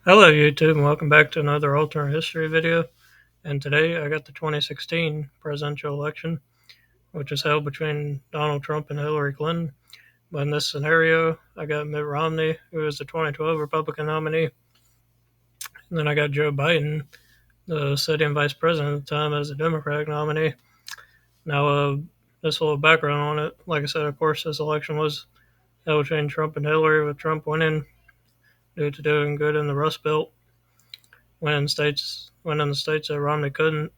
Hello YouTube and welcome back to another alternate history video. And today I got the 2016 presidential election, which was held between Donald Trump and Hillary Clinton. But in this scenario, I got Mitt Romney, who was the 2012 Republican nominee. And then I got Joe Biden, the sitting vice president at the time, as the Democratic nominee. Now, just a little background on it. Like I said, of course, this election was held between Trump and Hillary, with Trump winning due to doing good in the Rust Belt, winning the states that Romney couldn't,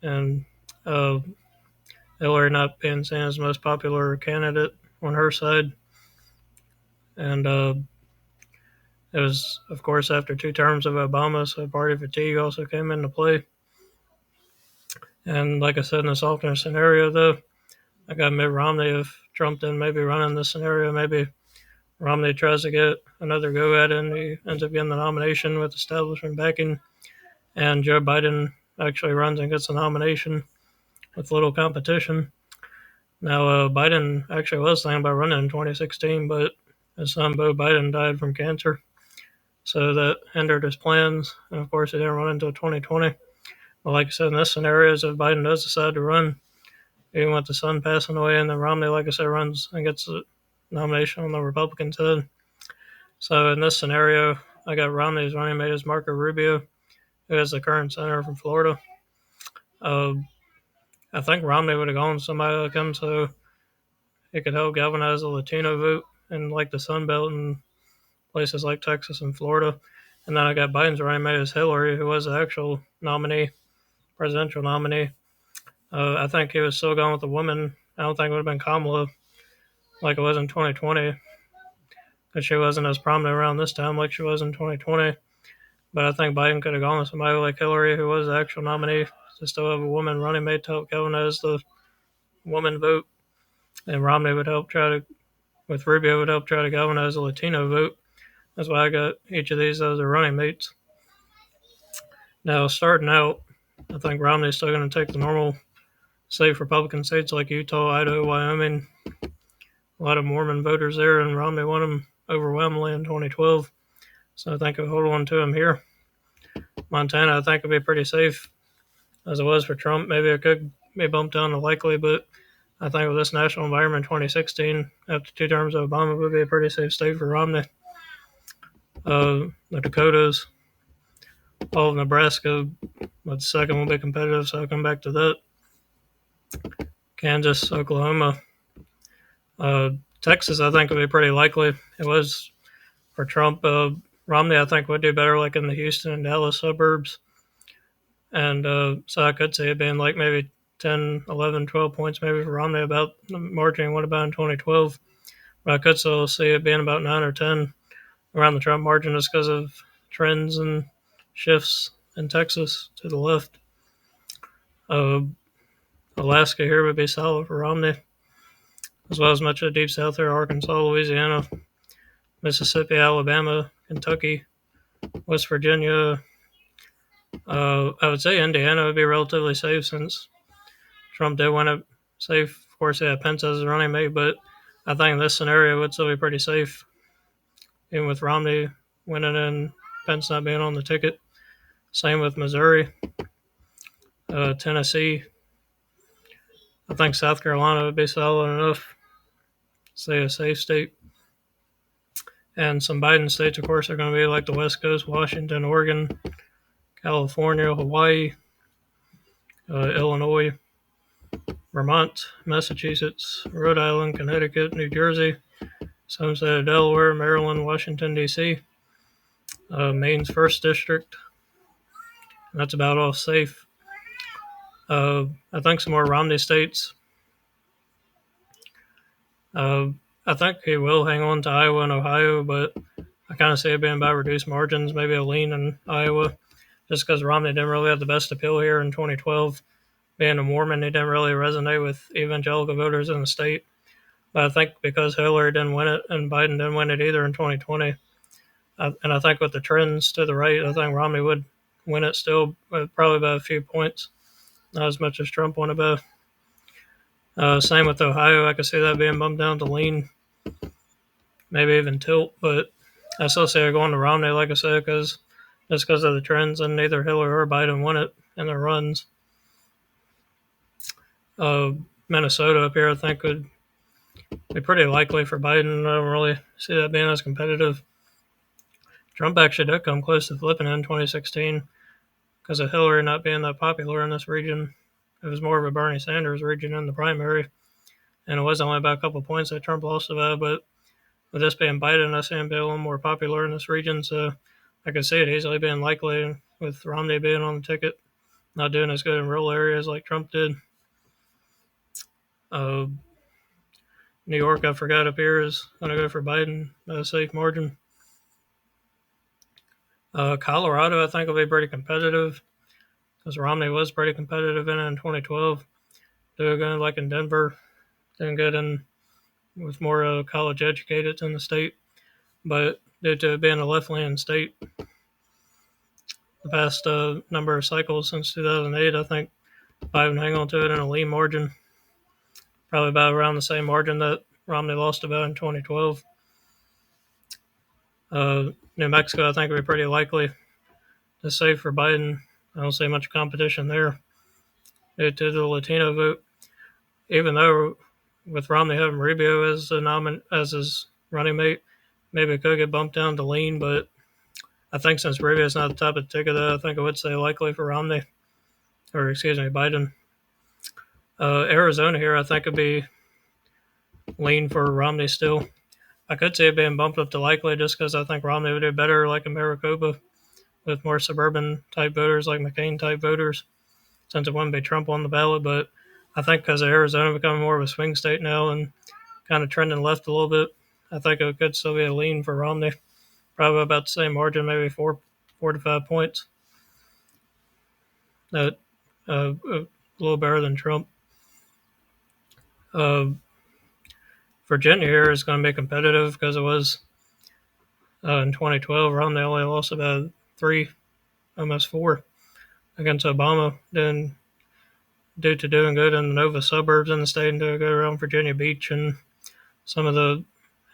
and uh, Hillary not being seen as the most popular candidate on her side. And it was, of course, after two terms of Obama, so party fatigue also came into play. And like I said, in this alternate scenario, though, I got Mitt Romney. If Trump didn't maybe run in this scenario, maybe Romney tries to get another go at it and he ends up getting the nomination with establishment backing. And Joe Biden actually runs and gets the nomination with little competition. Now, Biden actually was thinking about running in 2016, but his son, Beau Biden, died from cancer. So that hindered his plans. And of course, he didn't run until 2020. But like I said, in this scenario, if Biden does decide to run, even with the son passing away, and then Romney, like I said, runs and gets the nomination on the Republican side. So in this scenario, I got Romney's running mate as Marco Rubio, who is the current senator from Florida. Uh, I think Romney would have gone somebody like him, so it could help galvanize the Latino vote in like the Sun Belt and places like Texas and Florida. And then I got Biden's running mate as Hillary, who was the actual nominee, presidential nominee. I think he was still going with a woman. I don't think it would have been Kamala like it was in 2020, because she wasn't as prominent around this time like she was in 2020. But I think Biden could have gone with somebody like Hillary, who was the actual nominee, to still have a woman running mate to help galvanize the woman vote. And Romney would help try to, with Rubio, would help try to galvanize the Latino vote. That's why I got each of these as their running mates. Now, starting out, I think Romney's still going to take the normal safe Republican states like Utah, Idaho, Wyoming. A lot of Mormon voters there, and Romney won them overwhelmingly in 2012. So I think I'll hold on to him here. Montana, I think, will be pretty safe, as it was for Trump. Maybe it could be bumped down to likely, but I think with this national environment in 2016, after two terms of Obama, would be a pretty safe state for Romney. The Dakotas, all of Nebraska, but the second will be competitive, so I'll come back to that. Kansas, Oklahoma, Texas, I think would be pretty likely. It was for Trump. Romney, I think, would do better like in the Houston and Dallas suburbs. And so I could see it being like maybe 10, 11, 12 points maybe for Romney, about the margin what about in 2012. But I could still see it being about 9 or 10 around the Trump margin, just because of trends and shifts in Texas to the left. Uh, Alaska here would be solid for Romney, as well as much of the deep south there: Arkansas, Louisiana, Mississippi, Alabama, Kentucky, West Virginia. I would say Indiana would be relatively safe, since Trump did win it safe. Of course, they had Pence as a running mate, but I think in this scenario it would still be pretty safe, even with Romney winning and Pence not being on the ticket. Same with Missouri, Tennessee. I think South Carolina would be solid enough, say a safe state. And some Biden states, of course, are going to be like the West Coast: Washington, Oregon, California, Hawaii, Illinois, Vermont, Massachusetts, Rhode Island, Connecticut, New Jersey, some state of Delaware, Maryland, Washington, D.C., Maine's 1st District. And that's about all safe. I think some more Romney states. I think he will hang on to Iowa and Ohio, but I kind of see it being about reduced margins, maybe a lean in Iowa, just because Romney didn't really have the best appeal here in 2012. Being a Mormon, he didn't really resonate with evangelical voters in the state. But I think because Hillary didn't win it and Biden didn't win it either in 2020, and I think with the trends to the right, I think Romney would win it still, probably by a few points, not as much as Trump won it by. Same with Ohio. I could see that being bumped down to lean, maybe even tilt, but I still say going to Romney, like I said, just because of the trends, and neither Hillary or Biden won it in their runs. Uh, Minnesota up here, I think, would be pretty likely for Biden. I don't really see that being as competitive. Trump actually did come close to flipping in 2016 because of Hillary not being that popular in this region. It was more of a Bernie Sanders region in the primary, and it was only about a couple of points that Trump lost about. But with this being Biden, I see him being a little more popular in this region, so I could see it easily being likely with Romney being on the ticket, not doing as good in rural areas like Trump did. Uh, New York, I forgot up here, is going to go for Biden at a safe margin. Colorado, I think, will be pretty competitive because Romney was pretty competitive in 2012. Doing good like in Denver, doing good in with more college educated in the state. But due to it being a left leaning state, the past number of cycles since 2008, I think Biden hang on to it in a lean margin, probably about around the same margin that Romney lost about in 2012. New Mexico, I think, would be pretty likely to save for Biden. I don't see much competition there due to the Latino vote, even though with Romney having Rubio as as his running mate, maybe it could get bumped down to lean. But I think since Rubio's not the top of the ticket, I think I would say likely for Romney, or excuse me, Biden. Arizona here, I think would be lean for Romney still. I could see it being bumped up to likely just because I think Romney would do better like in Maricopa with more suburban type voters, like McCain type voters, since it wouldn't be Trump on the ballot. But I think because of Arizona becoming more of a swing state now and kind of trending left a little bit, I think it could still be a lean for Romney. Probably about the same margin, maybe 4 to 5 points. That a little better than Trump. Uh, Virginia here is going to be competitive because it was in 2012. Romney only lost about 3, almost 4 against Obama. Then, due to doing good in the Nova suburbs in the state and doing good around Virginia Beach and some of the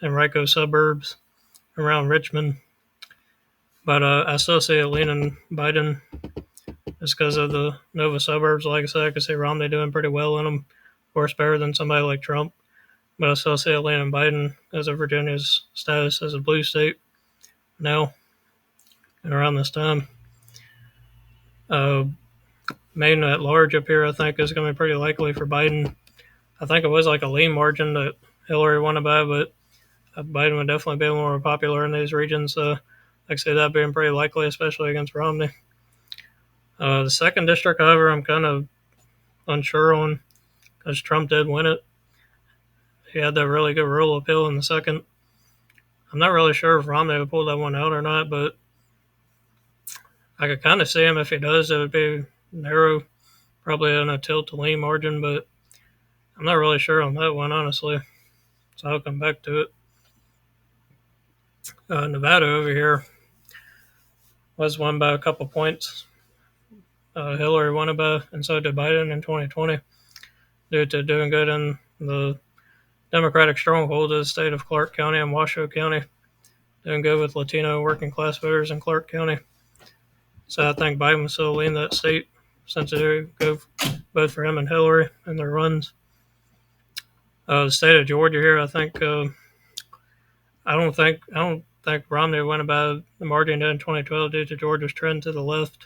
Henrico suburbs around Richmond. But I still see it leaning Biden just because of the Nova suburbs. Like I said, I could see Romney doing pretty well in them. Of course, better than somebody like Trump. But I still see it leaning Biden because of Virginia's status as a blue state now and around this time. Maine at large up here, I think, is going to be pretty likely for Biden. I think it was like a lean margin that Hillary won by, but Biden would definitely be more popular in these regions. Like I say, that being pretty likely, especially against Romney. The second district, however, I'm kind of unsure on because Trump did win it. He had that really good rural appeal in the second. I'm not really sure if Romney would pull that one out or not, but I could kind of see him if he does. It would be narrow, probably in a tilt to lean margin, but I'm not really sure on that one, honestly. So I'll come back to it. Nevada over here was won by a couple points. Hillary won it by, and so did Biden in 2020, due to doing good in the Democratic stronghold of the state of Clark County and Washoe County, doing good with Latino working class voters in Clark County. So I think Biden will still lean that state since it go both for him and Hillary in their runs. The state of Georgia here, I think I don't think Romney went about the margin in 2012 due to Georgia's trend to the left.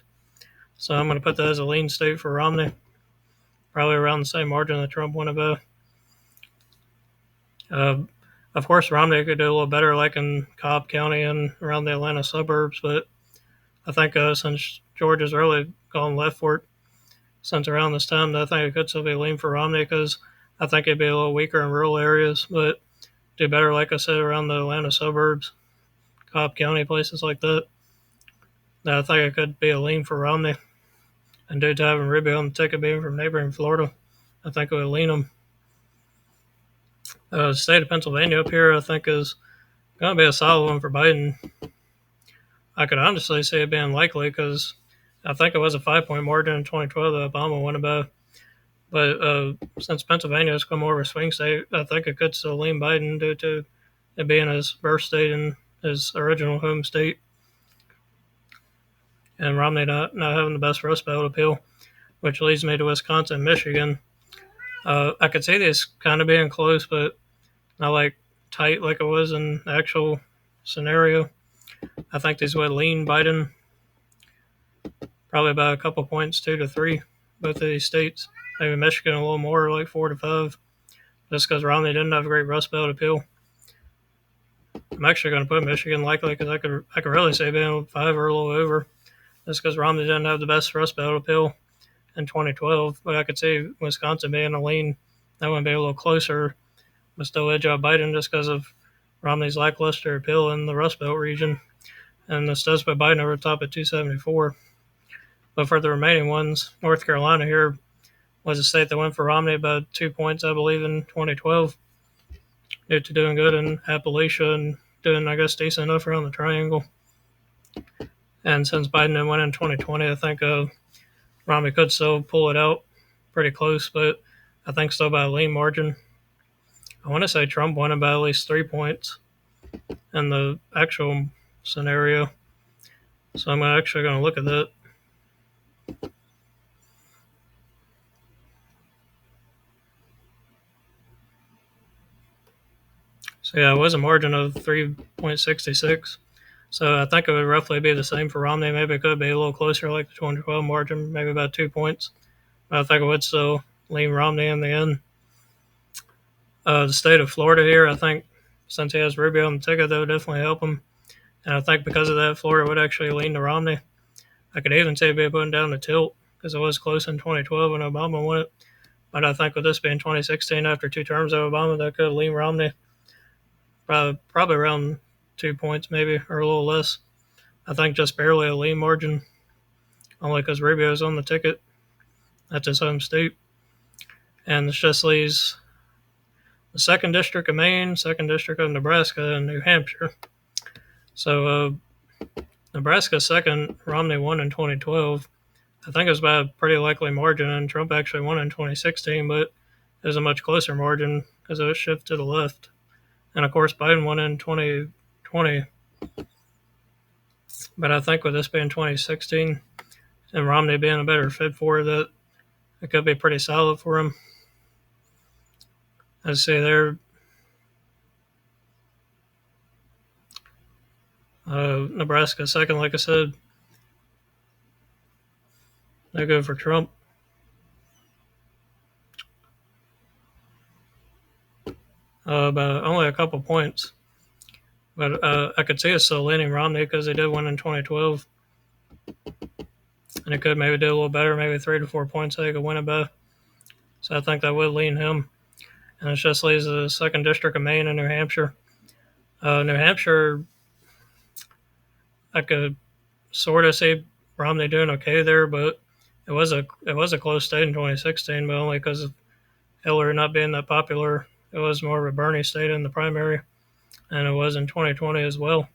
So I'm going to put that as a lean state for Romney, probably around the same margin that Trump went about. Of course, Romney could do a little better, like in Cobb County and around the Atlanta suburbs, but I think since Georgia's really gone left for it since around this time, I think it could still be a lean for Romney because I think it'd be a little weaker in rural areas, but do better, like I said, around the Atlanta suburbs, Cobb County, places like that. I think it could be a lean for Romney. And due to having Rubio on the ticket being from neighboring Florida, I think it would lean him. The state of Pennsylvania up here, I think, is going to be a solid one for Biden. I could honestly see it being likely because I think it was a 5-point margin in 2012 that Obama won about. But since Pennsylvania has become more of a swing state, I think it could still lean Biden due to it being his birth state and his original home state, and Romney not having the best Rust Belt appeal, which leads me to Wisconsin, Michigan. I could see these kind of being close, but not like tight like it was in the actual scenario. I think these would lean Biden probably by a couple points, 2 to 3, both of these states. Maybe Michigan a little more, like 4 to 5, just because Romney didn't have a great Rust Belt appeal. I'm actually going to put Michigan likely because I could really say being 5 or a little over, just because Romney didn't have the best Rust Belt appeal in 2012. But I could see Wisconsin being a lean. That would be a little closer, but still edge out Biden just because of Romney's lackluster appeal in the Rust Belt region. And this does put Biden over the top at 274. But for the remaining ones, North Carolina here was a state that went for Romney about 2 points, I believe, in 2012, due to doing good in Appalachia and doing, I guess, decent enough around the Triangle. And since Biden didn't win in 2020, I think Romney could still pull it out pretty close, but I think still by a lean margin. I want to say Trump won it by at least 3 points in the actual scenario. So I'm actually going to look at that. So yeah, it was a margin of 3.66. So I think it would roughly be the same for Romney. Maybe it could be a little closer, like the 2012 margin, maybe about 2 points. But I think it would still lean Romney in the end. The state of Florida here, I think, since he has Rubio on the ticket, that would definitely help him. And I think because of that, Florida would actually lean to Romney. I could even say be putting down the tilt because it was close in 2012 when Obama won it. But I think with this being 2016, after 2 terms of Obama, that could lean Romney probably around 2 points, maybe, or a little less. I think just barely a lean margin, only because Rubio's on the ticket. That's his home state. And this just leaves the 2nd District of Maine, 2nd District of Nebraska, and New Hampshire. So Nebraska second, Romney won in 2012. I think it was by a pretty likely margin, and Trump actually won in 2016, but it was a much closer margin because it was shifted to the left. And of course, Biden won in 2020. But I think with this being 2016 and Romney being a better fit for it, it could be pretty solid for him. I'd say there, Nebraska second, like I said. They go for Trump. By only a couple points. But I could see it still leaning Romney because they did win in 2012. And it could maybe do a little better, maybe 3 to 4 points they could win it by. So I think that would lean him. And it just leaves the 2nd District of Maine and New Hampshire. New Hampshire, I could sort of see Romney doing okay there, but it was a close state in 2016, but only because of Hillary not being that popular. It was more of a Bernie state in the primary, and it was in 2020 as well.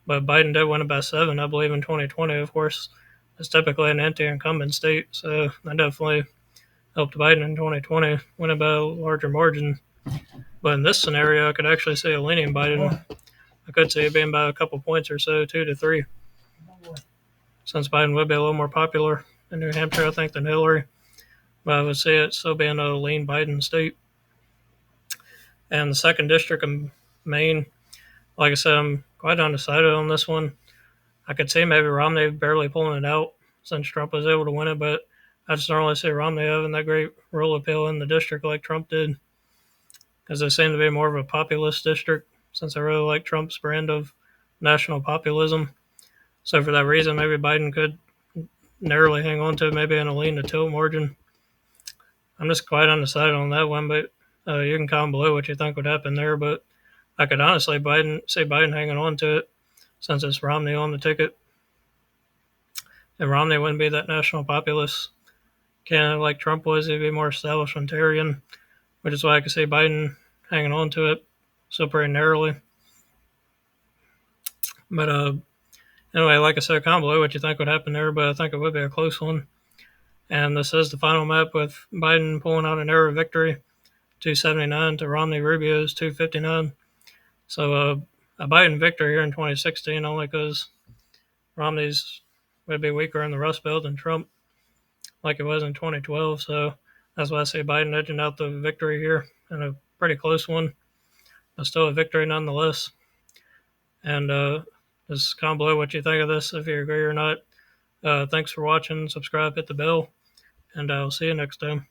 But Biden did win it by 7, I believe, in 2020. Of course, it's typically an anti-incumbent state, so that definitely helped Biden in 2020 win it by a larger margin. But in this scenario, I could actually see a leaning Biden. I could see it being by a couple points or so, 2 to 3. Since Biden would be a little more popular in New Hampshire, I think, than Hillary. But I would see it still being a lean Biden state. And the 2nd District of Maine, like I said, I'm quite undecided on this one. I could see maybe Romney barely pulling it out since Trump was able to win it, but I just don't really see Romney having that great rural appeal in the district like Trump did, because they seem to be more of a populist district since I really like Trump's brand of national populism. So for that reason, maybe Biden could narrowly hang on to it, maybe in a lean to tilt margin. I'm just quite undecided on that one, but you can comment below what you think would happen there. But I could honestly see Biden hanging on to it since it's Romney on the ticket. And Romney wouldn't be that national populist candidate like Trump was. He'd be more establishmentarian, which is why I could see Biden hanging on to it so pretty narrowly. But anyway, like I said, comment below what you think would happen there, but I think it would be a close one. And this is the final map with Biden pulling out a narrow victory, 279 to Romney Rubio's 259. So a Biden victory here in 2016 only because Romney's would be weaker in the Rust Belt than Trump, like it was in 2012. So that's why I say Biden edging out the victory here, and a pretty close one, but still a victory nonetheless. And just comment below what you think of this, if you agree or not. Thanks for watching. Subscribe, hit the bell, and I'll see you next time.